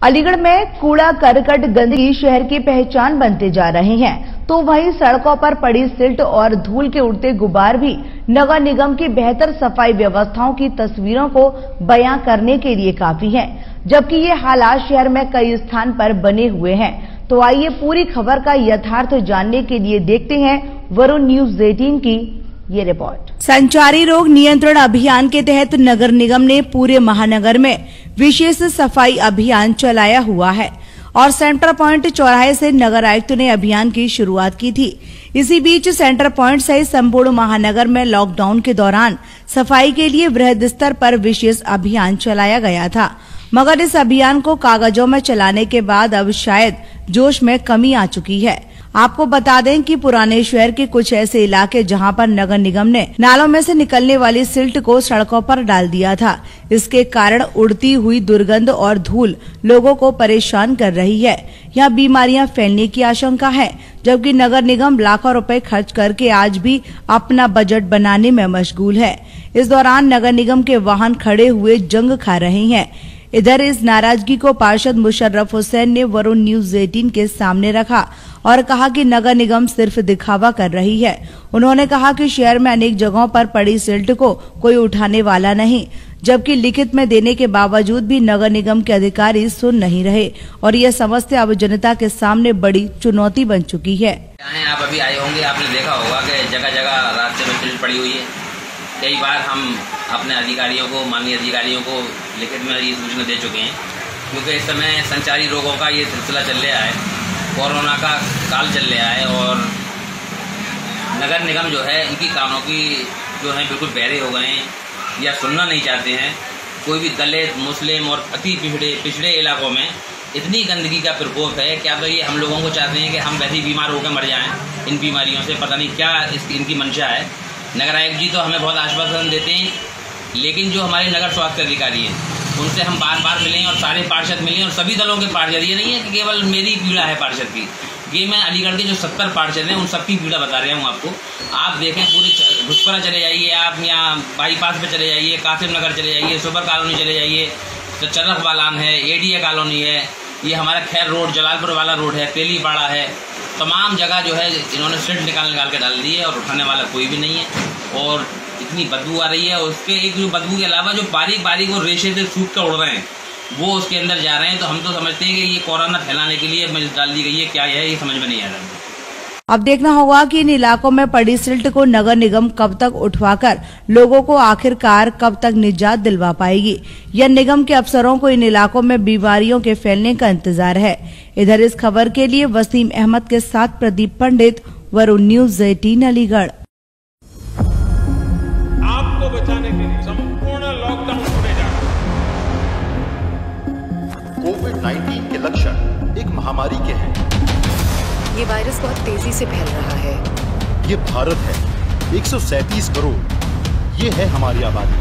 अलीगढ़ में कूड़ा करकट गंदगी शहर की पहचान बनते जा रहे हैं, तो वहीं सड़कों पर पड़ी सिल्ट और धूल के उड़ते गुब्बार भी नगर निगम की बेहतर सफाई व्यवस्थाओं की तस्वीरों को बयां करने के लिए काफी है। जबकि ये हालात शहर में कई स्थान पर बने हुए हैं। तो आइए पूरी खबर का यथार्थ जानने के लिए देखते हैं वरुण न्यूज 18 की ये रिपोर्ट। संचारी रोग नियंत्रण अभियान के तहत नगर निगम ने पूरे महानगर में विशेष सफाई अभियान चलाया हुआ है और सेंटर पॉइंट चौराहे से नगर आयुक्त ने अभियान की शुरुआत की थी। इसी बीच सेंटर पॉइंट सहित संपूर्ण महानगर में लॉकडाउन के दौरान सफाई के लिए वृहद स्तर पर विशेष अभियान चलाया गया था, मगर इस अभियान को कागजों में चलाने के बाद अब शायद जोश में कमी आ चुकी है। आपको बता दें कि पुराने शहर के कुछ ऐसे इलाके जहां पर नगर निगम ने नालों में से निकलने वाली सिल्ट को सड़कों पर डाल दिया था। इसके कारण उड़ती हुई दुर्गंध और धूल लोगों को परेशान कर रही है। यहाँ बीमारियां फैलने की आशंका है, जबकि नगर निगम लाखों रुपए खर्च करके आज भी अपना बजट बनाने में मशगूल है। इस दौरान नगर निगम के वाहन खड़े हुए जंग खा रहे हैं। इधर इस नाराजगी को पार्षद मुशर्रफ हुसैन ने वरुण न्यूज 18 के सामने रखा और कहा कि नगर निगम सिर्फ दिखावा कर रही है। उन्होंने कहा कि शहर में अनेक जगहों पर पड़ी सिल्ट को कोई उठाने वाला नहीं, जबकि लिखित में देने के बावजूद भी नगर निगम के अधिकारी सुन नहीं रहे और यह समस्या अब जनता के सामने बड़ी चुनौती बन चुकी है। आप अभी आए होंगे, आपने देखा होगा कि जगह जगह रास्ते में सिल्ट पड़ी हुई है। कई बार हम अपने अधिकारियों को, माननीय अधिकारियों को लिखित में ये सूचना दे चुके हैं, क्योंकि इस समय संचारी रोगों का ये सिलसिला चल रहा है, कोरोना का काल चल रहा है और नगर निगम जो है इनकी कानों की जो है बिल्कुल बहरे हो गए हैं या सुनना नहीं चाहते हैं। कोई भी दलित, मुस्लिम और अति पिछड़े इलाकों में इतनी गंदगी का प्रकोप है, क्या तो ये हम लोगों को चाहते हैं कि हम वैसे ही बीमार होकर मर जाएं इन बीमारियों से। पता नहीं क्या इनकी मंशा है। नगर आयुक्त जी तो हमें बहुत आश्वासन देते हैं, लेकिन जो हमारे नगर स्वास्थ्य अधिकारी हैं उनसे हम बार बार मिलें और सारे पार्षद मिलें और सभी दलों के पार्षद, ये नहीं है कि केवल मेरी पीड़ा है पार्षद की, ये मैं अलीगढ़ के जो 70 पार्षद हैं उन सबकी पीड़ा बता रहा हूँ आपको। आप देखें, पूरी घुसपरा चले जाइए, आप यहाँ बाईपास पे चले जाइए, कासिम नगर चले जाइए, सुपर कॉलोनी चले जाइए, तो चरख बालान है, एडीए कॉलोनी है, ये हमारा खैर रोड, जलालपुर वाला रोड है, तेलीपाड़ा है, तमाम जगह जो है इन्होंने सिल्ट निकाल के डाल दी है और उठाने वाला कोई भी नहीं है। और इतनी बदबू आ रही है, उसके एक जो बदबू के अलावा जो बारीक बारीक वो रेशे से सूख कर उड़ रहे हैं वो उसके अंदर जा रहे हैं। तो हम तो समझते हैं कि ये कोरोना फैलाने के लिए डाल दी गई है, क्या है ये समझ में नहीं आ रहा। अब देखना होगा कि इन इलाकों में पड़ी सिल्ट को नगर निगम कब तक उठवाकर लोगों को आखिरकार कब तक निजात दिलवा पाएगी, या निगम के अफसरों को इन इलाकों में बीमारियों के फैलने का इंतजार है। इधर इस खबर के लिए वसीम अहमद के साथ प्रदीप पंडित, वरुण न्यूज 18 अलीगढ़। आपको बचाने के लिए संपूर्ण लॉकडाउन होने जा रहा है। कोविड-19 के लक्षण एक महामारी के हैं। ये वायरस बहुत तेजी से फैल रहा है। ये भारत है, 137 करोड़, ये है हमारी आबादी।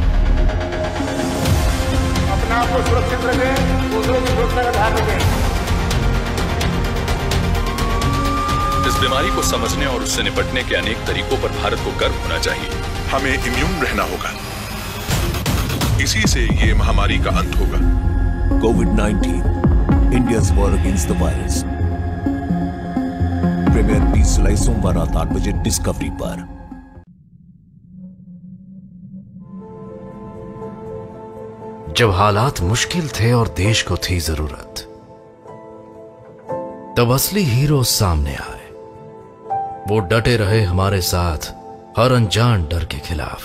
अपने आप को सुरक्षित रखें, दूसरों की सुरक्षा का ध्यान रखें। इस बीमारी को समझने और उससे निपटने के अनेक तरीकों पर भारत को गर्व होना चाहिए। हमें इम्यून रहना होगा, इसी से ये महामारी का अंत होगा। कोविड-19 India's war against the virus। Premiere 20 जुलाई सोमवार रात 8 बजे डिस्कवरी पर। जब हालात मुश्किल थे और देश को थी जरूरत, तब असली हीरो सामने आए। वो डटे रहे हमारे साथ हर अनजान डर के खिलाफ।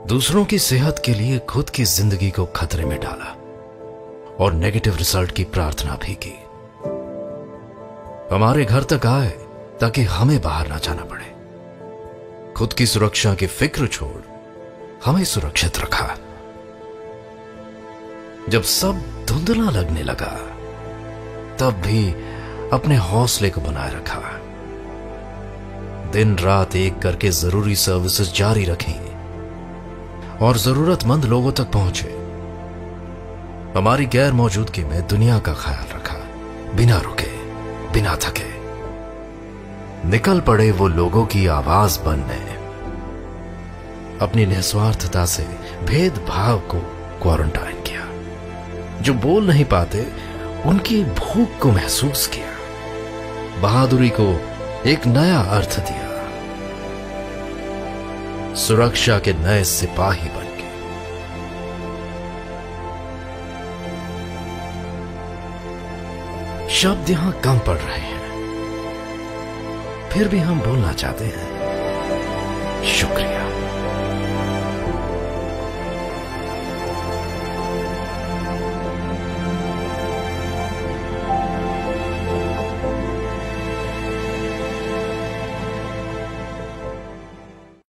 दूसरों की सेहत के लिए खुद की जिंदगी को खतरे में डाला और नेगेटिव रिजल्ट की प्रार्थना भी की। हमारे घर तक आए ताकि हमें बाहर ना जाना पड़े। खुद की सुरक्षा की फिक्र छोड़ हमें सुरक्षित रखा। जब सब धुंधला लगने लगा, तब भी अपने हौसले को बनाए रखा। दिन रात एक करके जरूरी सर्विसेज जारी रखी और जरूरतमंद लोगों तक पहुंचे। हमारी गैर मौजूदगी में दुनिया का ख्याल रखा, बिना रुके, बिना थके। निकल पड़े वो लोगों की आवाज बनने। अपनी निस्वार्थता से भेदभाव को क्वारंटाइन किया। जो बोल नहीं पाते उनकी भूख को महसूस किया, बहादुरी को एक नया अर्थ दिया, सुरक्षा के नए सिपाही बन गए। शब्द यहां कम पड़ रहे हैं, फिर भी हम बोलना चाहते हैं शुक्रिया।